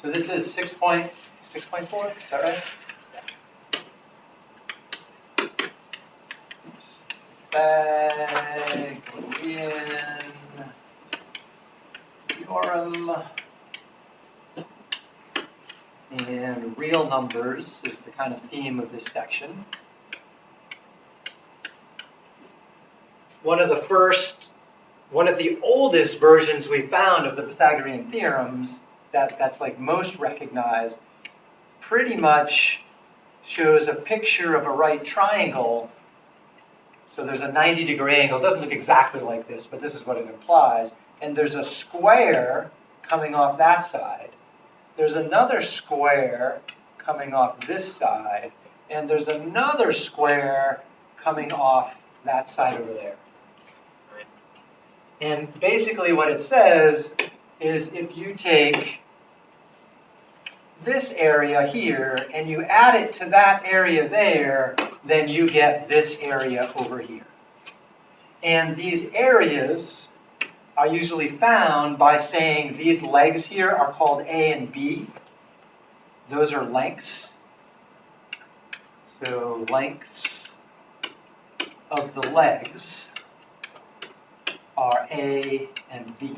So this is 6.4, is that right? Pythagorean Theorem. And real numbers is the kind of theme of this section. One of the oldest versions we found of the Pythagorean theorems that's like most recognized pretty much shows a picture of a right triangle. So there's a 90-degree angle. It doesn't look exactly like this, but this is what it implies. And there's a square coming off that side. There's another square coming off this side. And there's another square coming off that side over there. And basically what it says is if you take this area here and you add it to that area there, then you get this area over here. And these areas are usually found by saying these legs here are called A and B. Those are lengths. So lengths of the legs are A and B.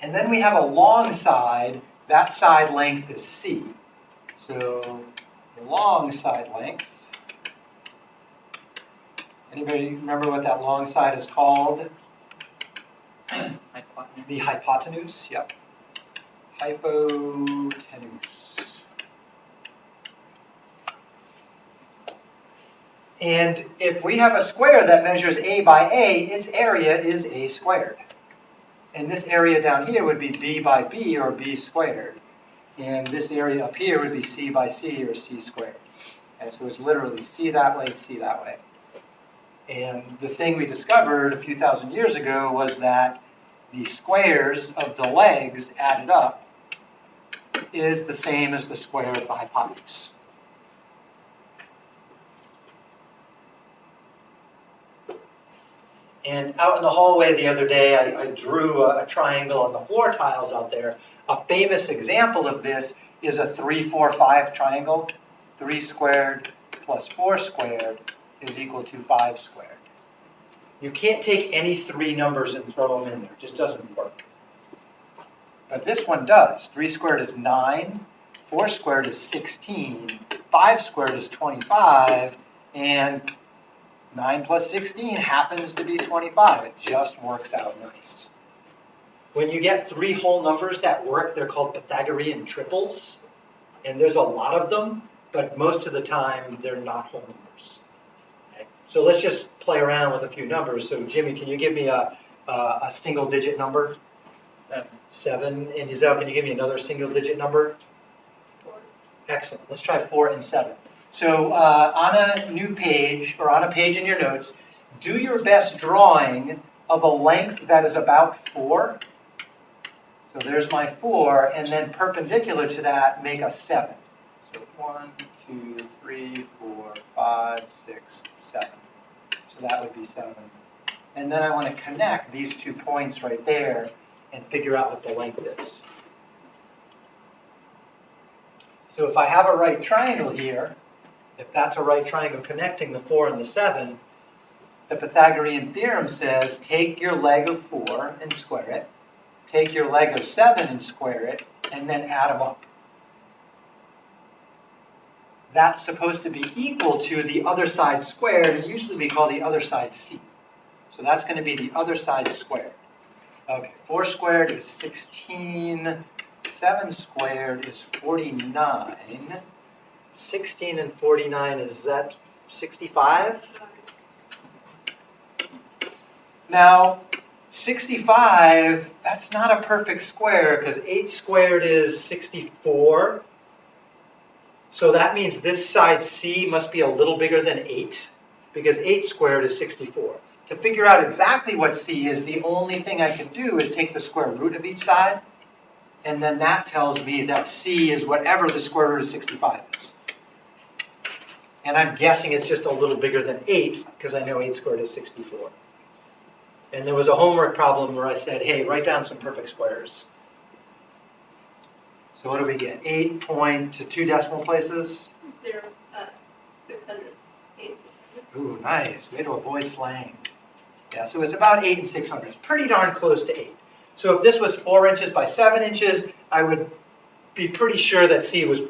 And then we have a long side. That side length is C. So the long side length. Anybody remember what that long side is called? Hypotenuse. The hypotenuse, yep. Hypotenuse. And if we have a square that measures A by A, its area is A squared. And this area down here would be B by B, or B squared. And this area up here would be C by C, or C squared. And so it's literally C that way, C that way. And the thing we discovered a few thousand years ago was that the squares of the legs added up is the same as the square of the hypotenuse. And out in the hallway the other day, I drew a triangle on the floor tiles out there. A famous example of this is a 3, 4, 5 triangle. 3 squared plus 4 squared is equal to 5 squared. You can't take any 3 numbers and throw them in there. It just doesn't work. But this one does. 3 squared is 9, 4 squared is 16, 5 squared is 25, and 9 plus 16 happens to be 25. It just works out nice. When you get 3 whole numbers that work, they're called Pythagorean triples. And there's a lot of them, but most of the time they're not whole numbers. Okay? So let's just play around with a few numbers. So Jimmy, can you give me a single digit number? 7. 7. And Giselle, can you give me another single digit number? 4. Excellent. Let's try 4 and 7. So on a new page, or on a page in your notes, do your best drawing of a length that is about 4. So there's my 4, and then perpendicular to that, make a 7. So 1, 2, 3, 4, 5, 6, 7. So that would be 7. And then I want to connect these 2 points right there and figure out what the length is. So if I have a right triangle here, if that's a right triangle connecting the 4 and the 7, the Pythagorean theorem says take your leg of 4 and square it, take your leg of 7 and square it, and then add them up. That's supposed to be equal to the other side squared, and usually we call the other side C. So that's going to be the other side squared. Okay, 4 squared is 16, 7 squared is 49. 16 and 49, is that 65? Now, 65, that's not a perfect square because 8 squared is 64. So that means this side C must be a little bigger than 8 because 8 squared is 64. To figure out exactly what C is, the only thing I can do is take the square root of each side, and then that tells me that C is whatever the square root of 65 is. And I'm guessing it's just a little bigger than 8 because I know 8 squared is 64. And there was a homework problem where I said, hey, write down some perfect squares. So what do we get? 8 point to 2 decimal places? 600. 8 600. Ooh, nice. Way to avoid slang. Yeah, so it's about 8 and 600. Pretty darn close to 8. So if this was 4 inches by 7 inches, I would be pretty sure that C was,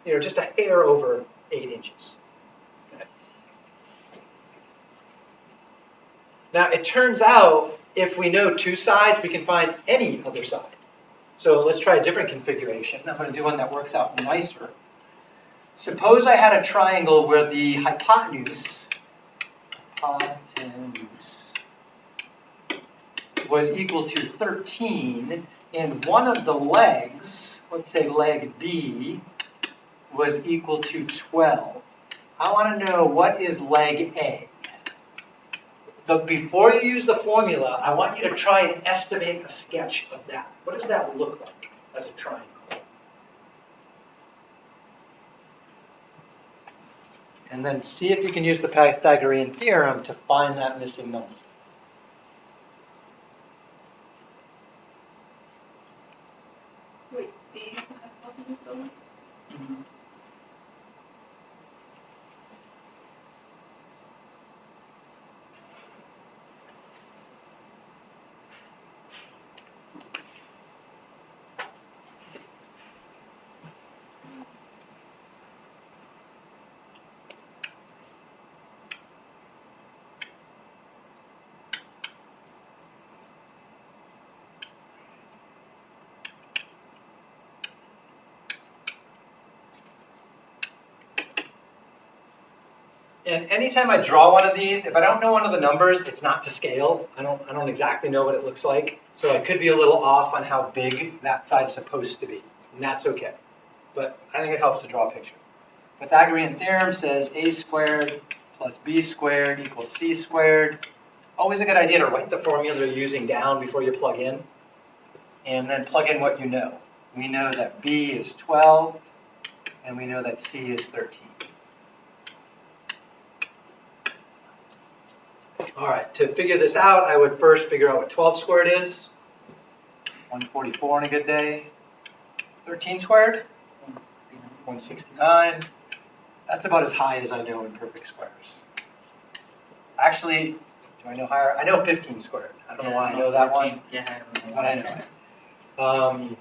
just a hair over 8 inches. Okay. Now, it turns out if we know 2 sides, we can find any other side. So let's try a different configuration. I'm going to do one that works out nicer. Suppose I had a triangle where the hypotenuse was equal to 13, and one of the legs, let's say leg B, was equal to 12. I want to know what is leg A. Before you use the formula, I want you to try and estimate a sketch of that. What does that look like as a triangle? And then see if you can use the Pythagorean theorem to find that missing number. Wait, C is the hypotenuse of this? Mm-hmm. And anytime I draw one of these, if I don't know one of the numbers, it's not to scale. I don't exactly know what it looks like. So I could be a little off on how big that side's supposed to be. And that's okay. But I think it helps to draw a picture. Pythagorean theorem says a squared plus b squared equals c squared. Always a good idea to write the formula you're using down before you plug in. And then plug in what you know. We know that b is 12, and we know that c is 13. All right, to figure this out, I would first figure out what 12 squared is. 144 on a good day. 13 squared? 169. That's about as high as I know in perfect squares. Actually, do I know higher? I know 15 squared. I don't know why I know that 14. one, Yeah, I don't know. but I know it.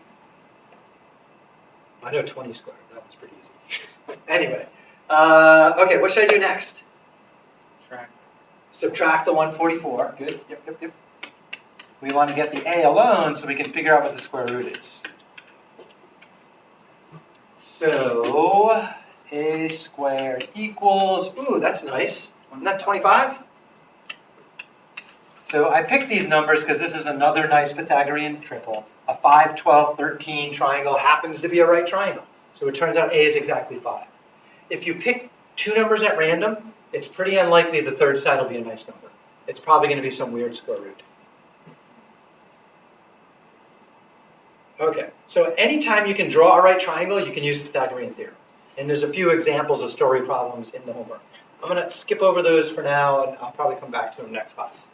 I know 20 squared. That was pretty easy. Anyway, okay, what should I do next? Subtract the 144. Good. Yep. We want to get the a alone so we can figure out what the square root is. So a squared equals, ooh, that's nice. Isn't that 25? So I picked these numbers because this is another nice Pythagorean triple. A 5, 12, 13 triangle happens to be a right triangle. So it turns out a is exactly 5. If you pick 2 numbers at random, it's pretty unlikely the third side will be a nice number. It's probably going to be some weird square root. Okay, so anytime you can draw a right triangle, you can use the Pythagorean theorem. And there's a few examples of story problems in the homework. I'm going to skip over those for now, and I'll probably come back to them next class.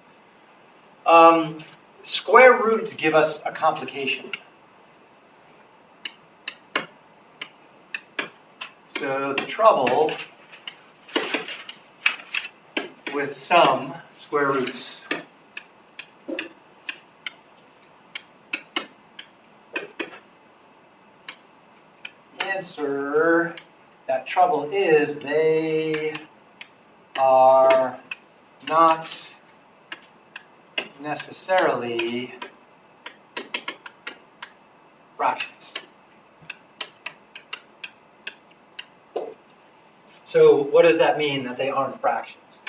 Square roots give us a complication. So the trouble with some square roots. Answer, that trouble is they are not necessarily fractions. So what does that mean that they aren't fractions?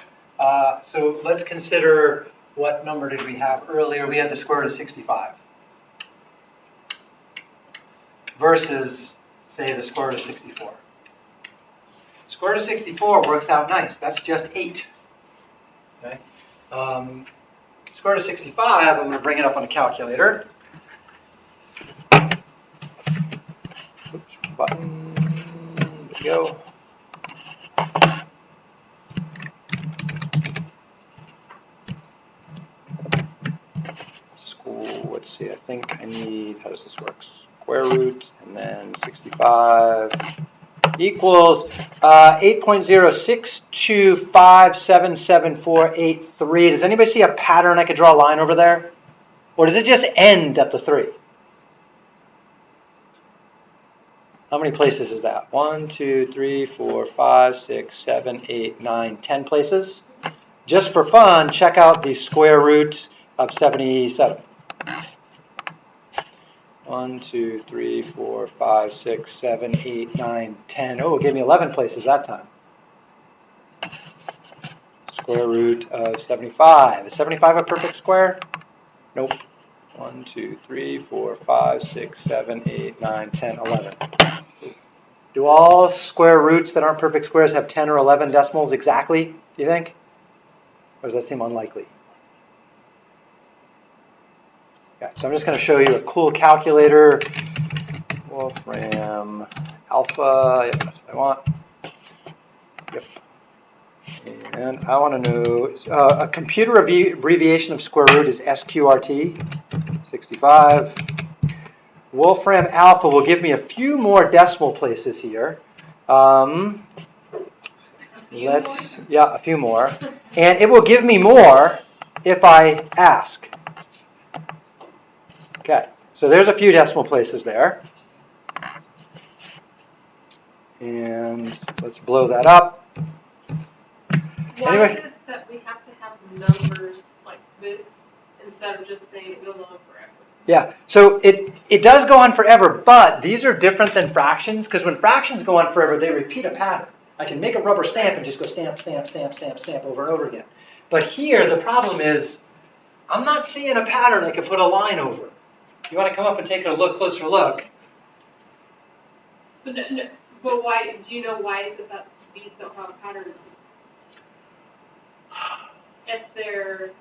So let's consider, what number did we have earlier? We had the square root of 65 versus, say, the square root of 64. Square root of 64 works out nice. That's just 8. Okay. Square root of 65, I'm going to bring it up on a calculator. Oops, button. There we go. Let's see, I think I need, how does this work? square root, and then 65 equals 8.06257748.3. Does anybody see a pattern I could draw a line over there? Or does it just end at the 3? How many places is that? 1, 2, 3, 4, 5, 6, 7, 8, 9, 10 places. Just for fun, check out the square root of 77. 1, 2, 3, 4, 5, 6, 7, 8, 9, 10. Oh, it gave me 11 places that time. Square root of 75. Is 75 a perfect square? Nope. 1, 2, 3, 4, 5, 6, 7, 8, 9, 10, 11. Do all square roots that aren't perfect squares have 10 or 11 decimals exactly, do you think? Or does that seem unlikely? Okay, so I'm just going to show you a cool calculator. Wolfram alpha, yep, that's what I want. Yep. And I want to know, a computer abbreviation of square root is SQRT, 65. Wolfram alpha will give me a few more decimal places here. A few more. And it will give me more if I ask. Okay, so there's a few decimal places there. And let's blow that up. Why Anyway. is it that we have to have numbers like this instead of just saying it goes on forever? Yeah, so it does go on forever, but these are different than fractions, because when fractions go on forever, they repeat a pattern. I can make a rubber stamp and just go stamp, stamp, stamp, stamp, stamp over and over again. But here, the problem is, I'm not seeing a pattern I can put a line over. You want to come up and take a closer look. But why? Do you know why is it that these don't have a pattern? If they're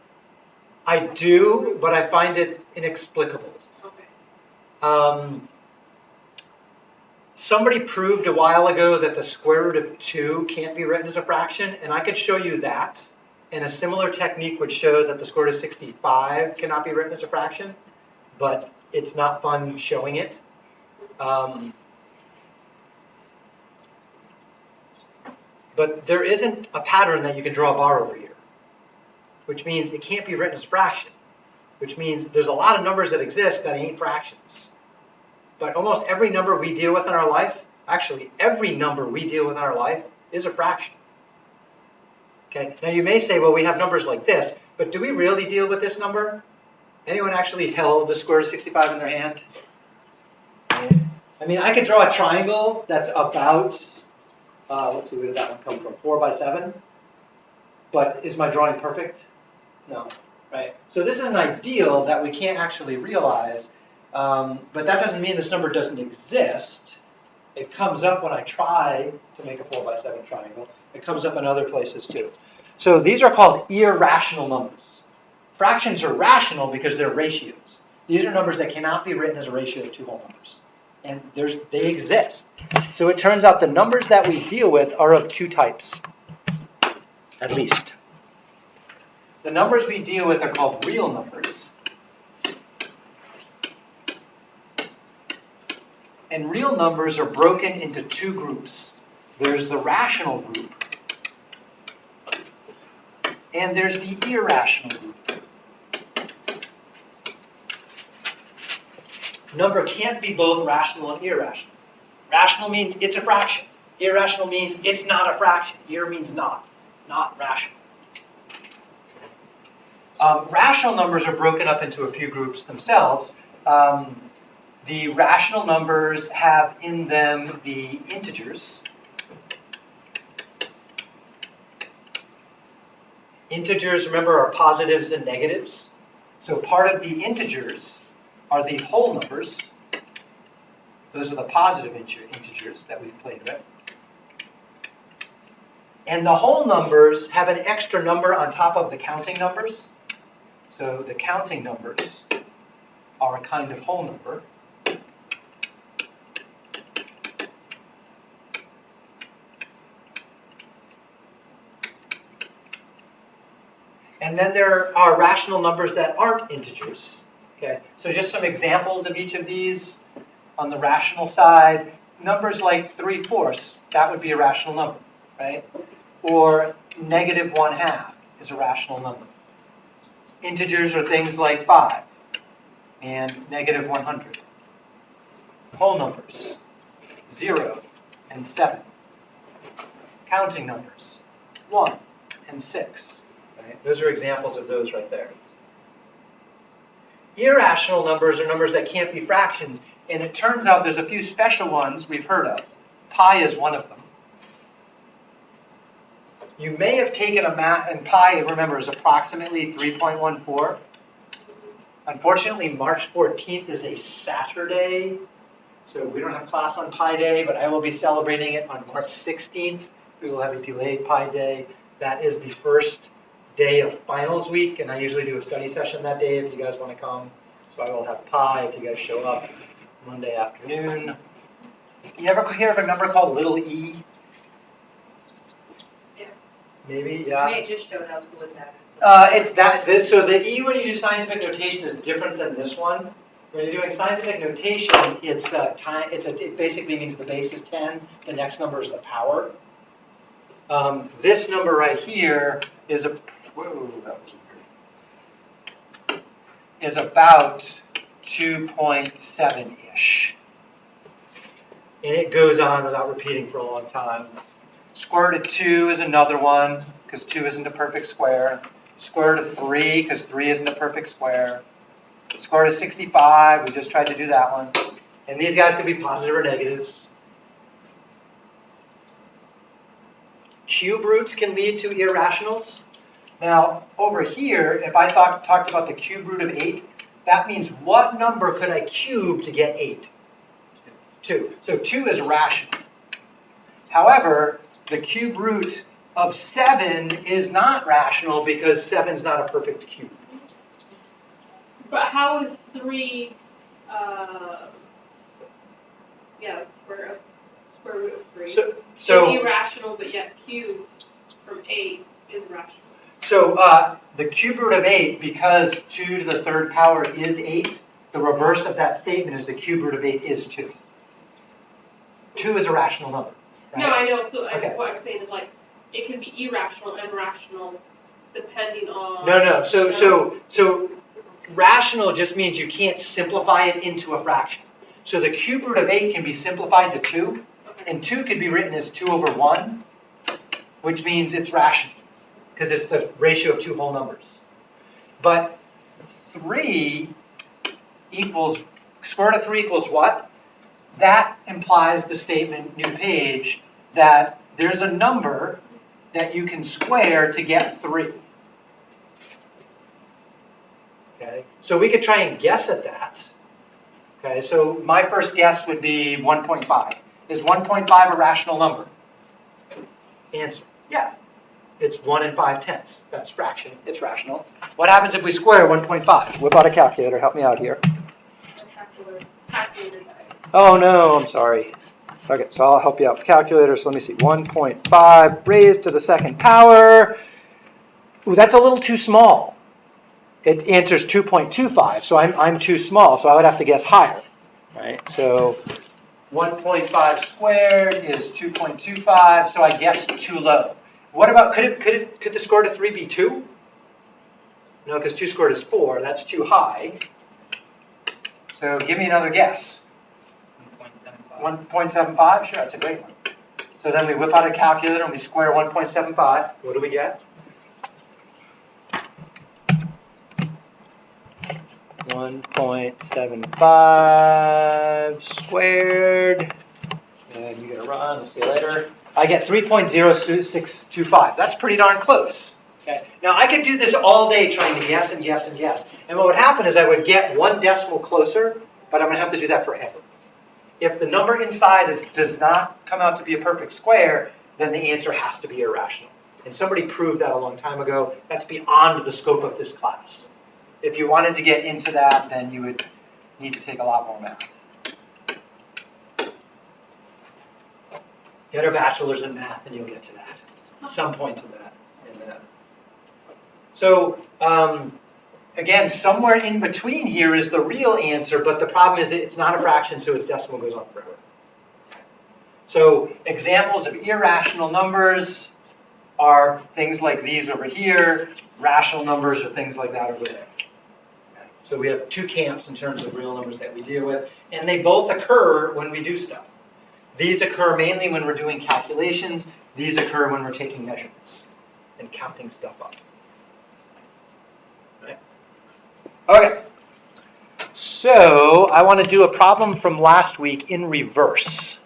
I do, but I find it inexplicable. okay. Somebody proved a while ago that the square root of 2 can't be written as a fraction, and I could show you that. And a similar technique would show that the square root of 65 cannot be written as a fraction, but it's not fun showing it. But there isn't a pattern that you can draw a bar over here, which means it can't be written as a fraction, which means there's a lot of numbers that exist that ain't fractions. But almost every number we deal with in our life, actually every number we deal with in our life is a fraction. Okay. Now you may say, well, we have numbers like this, but do we really deal with this number? Anyone actually held the square root of 65 in their hand? I mean, I could draw a triangle that's about, let's see, where did that one come from? 4 by 7. But is my drawing perfect? No, right? So this is an ideal that we can't actually realize, but that doesn't mean this number doesn't exist. It comes up when I try to make a 4 by 7 triangle. It comes up in other places too. So these are called irrational numbers. Fractions are rational because they're ratios. These are numbers that cannot be written as a ratio of two whole numbers. And they exist. So it turns out the numbers that we deal with are of two types, at least. The numbers we deal with are called real numbers. And real numbers are broken into two groups. There's the rational group, and there's the irrational group. Number can't be both rational and irrational. Rational means it's a fraction. Irrational means it's not a fraction. Ir means not rational. Rational numbers are broken up into a few groups themselves. The rational numbers have in them the integers. Integers, remember, are positives and negatives. So part of the integers are the whole numbers. Those are the positive integers that we've played with. And the whole numbers have an extra number on top of the counting numbers. So the counting numbers are a kind of whole number. And then there are rational numbers that aren't integers. Okay, so just some examples of each of these. On the rational side, numbers like 3/4, that would be a rational number, right? Or -1/2 is a rational number. Integers are things like 5 and -100. Whole numbers, 0 and 7. Counting numbers, 1 and 6. Right? Those are examples of those right there. Irrational numbers are numbers that can't be fractions, and it turns out there's a few special ones we've heard of. Pi is one of them. You may have taken a math, and pi, remember, is approximately 3.14. Unfortunately, March 14th is a Saturday, so we don't have class on Pi Day, but I will be celebrating it on March 16th. We will have a delayed Pi Day. That is the first day of finals week, and I usually do a study session that day if you guys want to come. So I will have Pi if you guys show up Monday afternoon. You ever hear of a number called little e? Yeah. Maybe, yeah. It just showed up, so wouldn't that? So the e when you do scientific notation is different than this one. When you're doing scientific notation, it basically means the base is 10. The next number is the power. This number right here is is about 2.7-ish. And it goes on without repeating for a long time. Square root of 2 is another one, because 2 isn't a perfect square. Square root of 3, because 3 isn't a perfect square. Square root of 65, we just tried to do that one. And these guys could be positive or negatives. Cube roots can lead to irrationals. Now, over here, if I talked about the cube root of 8, that means what number could I cube to get 8? 2. So 2 is rational. However, the cube root of 7 is not rational because 7 is not a perfect cube. But how is 3, square root of 3 So is irrational, but yet cube from 8 is rational. So the cube root of 8, because 2 to the third power is 8, the reverse of that statement is the cube root of 8 is 2. 2 is a rational number. Right? No, I know. So Okay. what I'm saying is like it can be irrational and rational depending on. No. So rational just means you can't simplify it into a fraction. So the cube root of 8 can be simplified to 2, Okay. and 2 could be written as 2 over 1, which means it's rational, because it's the ratio of two whole numbers. But 3 equals, square root of 3 equals what? That implies the statement, new page, that there's a number that you can square to get 3. Okay, so we could try and guess at that. Okay, so my first guess would be 1.5. Is 1.5 a rational number? Answer, yeah. It's 1 and 5/10. That's fraction. It's rational. What happens if we square 1.5? Whip out a calculator. Help me out here. Calculated that. Oh no, I'm sorry. Okay, so I'll help you out with calculator. So let me see. 1.5 raised to the second power. Ooh, that's a little too small. It answers 2.25, so I'm too small, so I would have to guess higher. Right? So 1.5 squared is 2.25, so I guessed too low. What about, could the square root of 3 be 2? No, because 2 squared is 4. That's too high. So give me another guess. 1.75? Sure, that's a great one. So then we whip out a calculator and we square 1.75. What do we get? 1.75 squared. And you get a run. We'll see you later. I get 3.0625. That's pretty darn close. Okay. Now I could do this all day trying to guess and guess and guess. And what would happen is I would get 1 decimal closer, but I'm going to have to do that forever. If the number inside does not come out to be a perfect square, then the answer has to be irrational. And somebody proved that a long time ago. That's beyond the scope of this class. If you wanted to get into that, then you would need to take a lot more math. Get a bachelor's in math and you'll get to that. Some point in that. So again, somewhere in between here is the real answer, but the problem is it's not a fraction, so its decimal goes on forever. So examples of irrational numbers are things like these over here. Rational numbers are things like that over there. So we have two camps in terms of real numbers that we deal with, and they both occur when we do stuff. These occur mainly when we're doing calculations. These occur when we're taking measurements and counting stuff up. Right? Okay. So I want to do a problem from last week in reverse.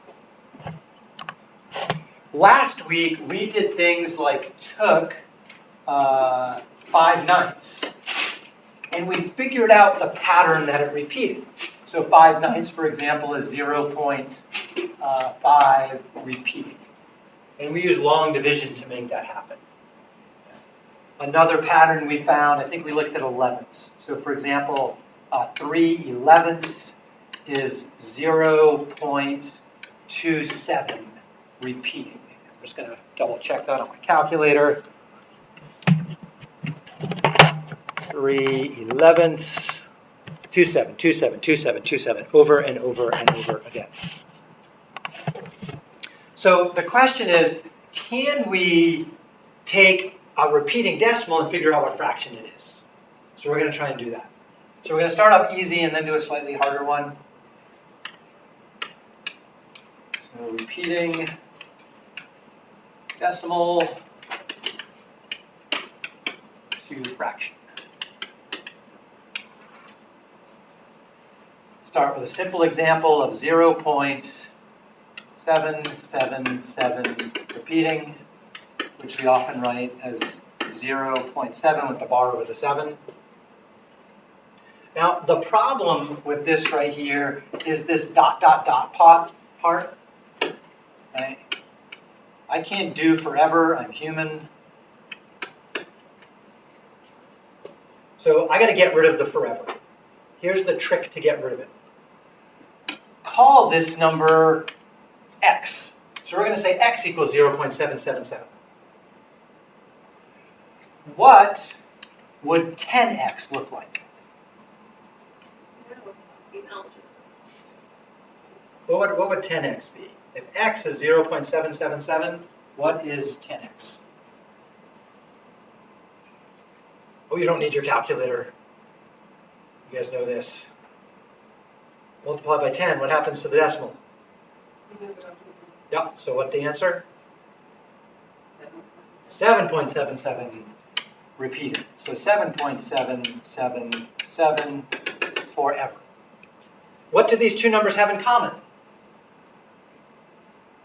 Last week we did things like took 5/9, and we figured out the pattern that it repeated. So 5/9, for example, is 0.5 repeating. And we use long division to make that happen. Another pattern we found, I think we looked at 11ths. So for example, 3/11 is 0.27 repeating. I'm just going to double check that on my calculator. 3/11, 27, 27, 27, 27, over and over and over again. So the question is, can we take a repeating decimal and figure out what fraction it is? So we're going to try and do that. So we're going to start off easy and then do a slightly harder one. So repeating decimal to fraction. Start with a simple example of 0.777 repeating, which we often write as 0.7 with the bar over the 7. Now, the problem with this right here is this ... part. Right? I can't do forever, I'm human. So I got to get rid of the forever. Here's the trick to get rid of it. Call this number x. So we're going to say x equals 0.777. What would 10x look like? What would 10x be? If x is 0.777, what is 10x? Oh, you don't need your calculator. You guys know this. Multiply by 10, what happens to the decimal? Yeah, so what the answer? 7.77 repeated. So 7.777 forever. What do these two numbers have in common?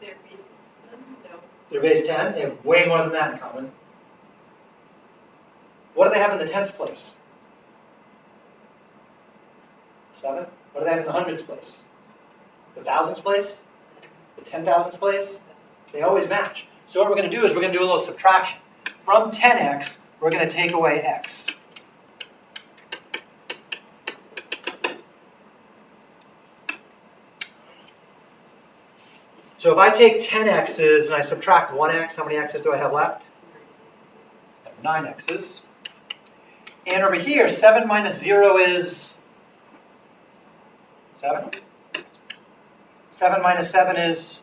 They're base 10? No. They're base 10. They have way more than that in common. What do they have in the tens place? 7. What do they have in the hundreds place? The thousands place? The 10,000s place? They always match. So what we're going to do is we're going to do a little subtraction. From 10x, we're going to take away x. So if I take 10x's and I subtract 1x, how many x's do I have left? 9 x's. And over here, 7 minus 0 is 7. 7 minus 7 is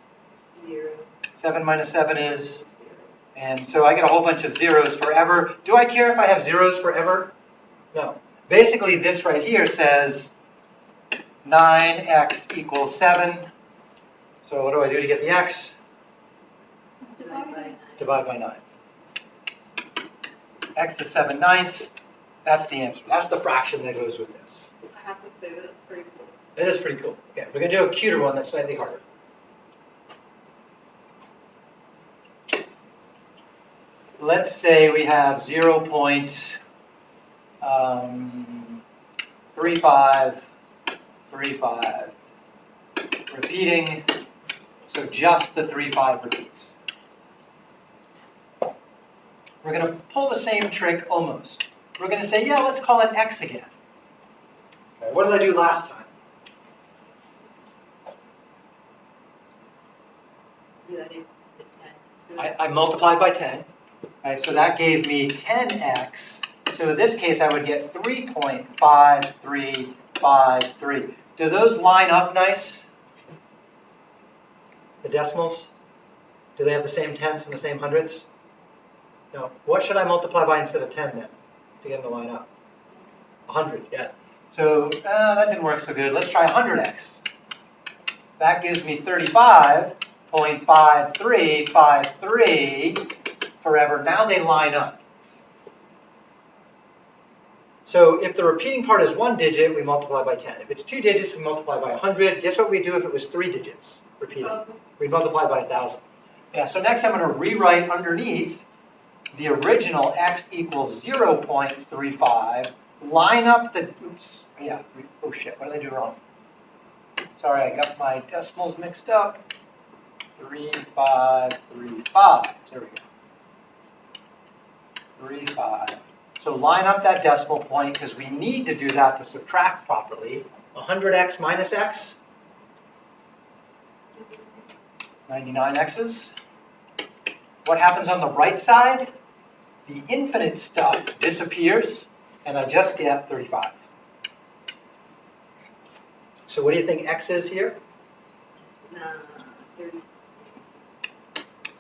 0. 7 minus 7 is, and so I get a whole bunch of zeros forever. Do I care if I have zeros forever? No. Basically, this right here says 9x equals 7. So what do I do to get the x? Divide by 9. X is 7/9. That's the answer. That's the fraction that goes with this. I have to say that's pretty cool. It is pretty cool. Okay, we're going to do a cuter one that's slightly harder. Let's say we have 0.3535 repeating, so just the 35 repeats. We're going to pull the same trick almost. We're going to say, yeah, let's call it x again. Okay, what did I do last time? You added the 10. I multiplied by 10. Right, so that gave me 10x So in this case, I would get 3.5353. Do those line up nice? The decimals? Do they have the same tenths and the same hundreds? No. What should I multiply by instead of 10 then to get them to line up? 100, yeah. So that didn't work so good. Let's try 100x. That gives me 35.5353 forever. Now they line up. So if the repeating part is 1 digit, we multiply by 10. If it's 2 digits, we multiply by 100. Guess what we do if it was 3 digits repeating? 1,000. We'd multiply by 1,000. Yeah, so next I'm going to rewrite underneath the original x equals 0.35. Line up the, oops, yeah, oh shit, what did I do wrong? Sorry, I got my decimals mixed up. 3535, there we go. 35. So line up that decimal point because we need to do that to subtract properly. 100x minus x, 99x's. What happens on the right side? The infinite stuff disappears, and I just get 35. So what do you think x is here?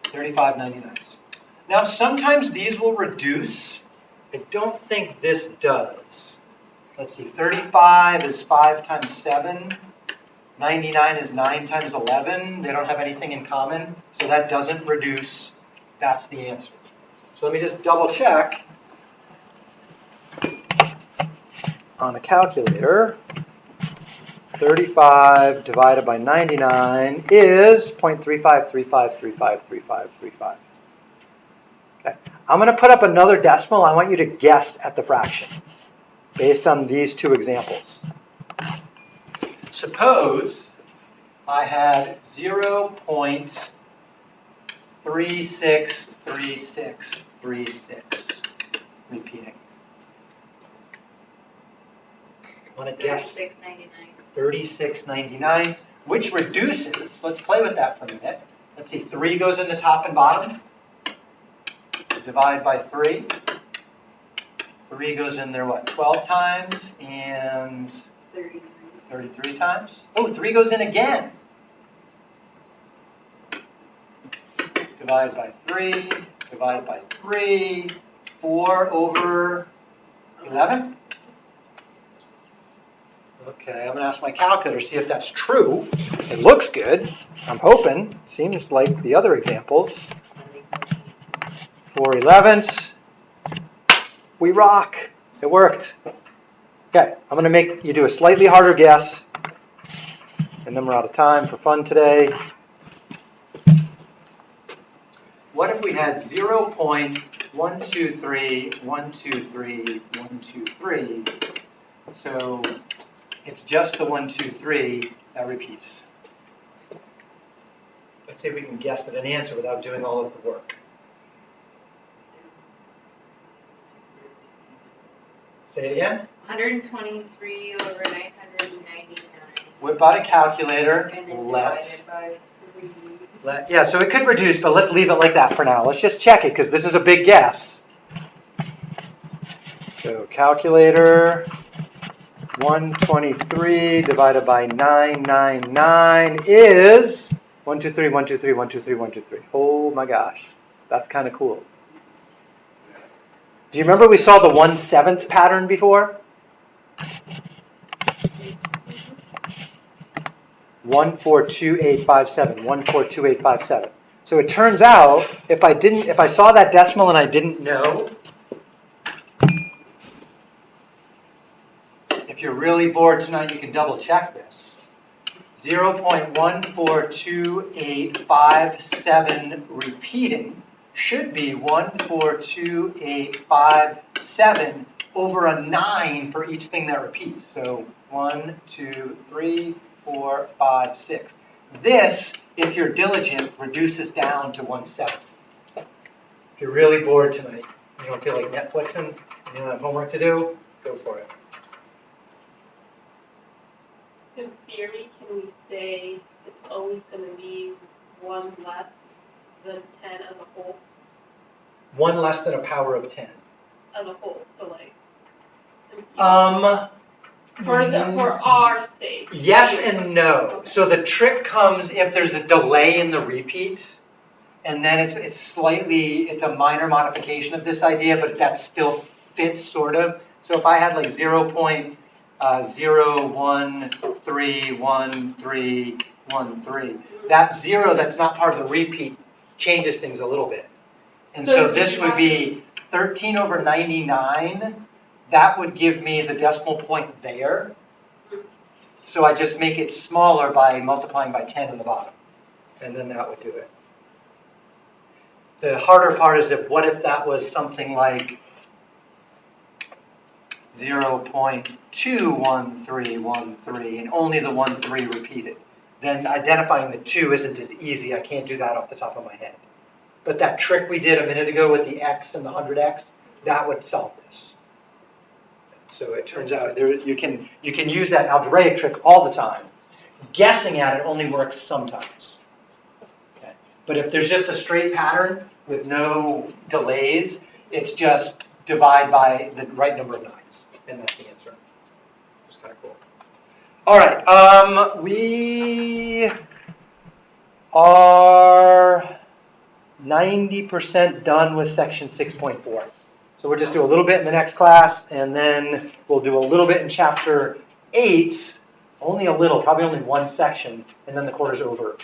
35.99. Now sometimes these will reduce. I don't think this does. Let's see, 35 is 5 times 7. 99 is 9 times 11. They don't have anything in common, so that doesn't reduce. That's the answer. So let me just double check on a calculator. 35 divided by 99 is 0.3535353535. Okay. I'm going to put up another decimal. I want you to guess at the fraction based on these two examples. Suppose I had 0.363636 repeating. Want to guess? 36.99, which reduces. Let's play with that for a minute. Let's see, 3 goes in the top and bottom. Divide by 3. 3 goes in there, what, 12 times and 33 times? Oh, 3 goes in again. Divide by 3, divide by 3, 4 over 11. Okay, I'm going to ask my calculator, see if that's true. It looks good. I'm hoping. Seems like the other examples. 4 11ths. We rock. It worked. Okay, I'm going to make you do a slightly harder guess. And then we're out of time for fun today. What if we had 0.123123, so it's just the 1, 2, 3 that repeats. Let's see if we can guess at an answer without doing all of the work. Say it again. 123 over 999. Whip out a calculator. And then Let's. divided by 3. Yeah, so it could reduce, but let's leave it like that for now. Let's just check it because this is a big guess. So calculator. 123 divided by 999 is 1, 2, 3, 1, 2, 3, 1, 2, 3, 1, 2, 3. Oh my gosh, that's kind of cool. Do you remember we saw the 1/7 pattern before? 142857, 142857. So it turns out if I saw that decimal and I didn't know, if you're really bored tonight, you can double check this. 0.142857 repeating should be 142,857 over a 9 for each thing that repeats. So 1, 2, 3, 4, 5, 6. This, if you're diligent, reduces down to 1/7. If you're really bored tonight, you don't feel like Netflixing, and you don't have homework to do, go for it. In theory, can we say it's always going to be 1 less than 10 as a whole? 1 less than a power of 10. as a whole, so like. For our sake. Yes and no. So the trick comes if there's a delay in the repeat, and then it's a minor modification of this idea, but that still fits sort of. So if I had like 0.0131313, that 0 that's not part of the repeat changes things a little bit. And so this would be 13 over 99. That would give me the decimal point there. So I just make it smaller by multiplying by 10 in the bottom. And then that would do it. The harder part is what if that was something like 0.21313 and only the 13 repeated. Then identifying the 2 isn't as easy. I can't do that off the top of my head. But that trick we did a minute ago with the x and the 100x, that would solve this. So it turns out you can use that algebraic trick all the time. Guessing at it only works sometimes. Okay. But if there's just a straight pattern with no delays, it's just divide by the right number of 9s, and that's the answer. Which is kind of cool. All right, we are 90% done with section 6.4. So we'll just do a little bit in the next class, and then we'll do a little bit in chapter 8, only a little, probably only one section, and then the quarter's over.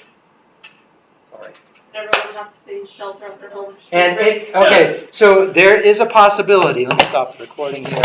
Sorry. Everyone has to stay shelter at their home. Okay, so there is a possibility, let me stop the recording here.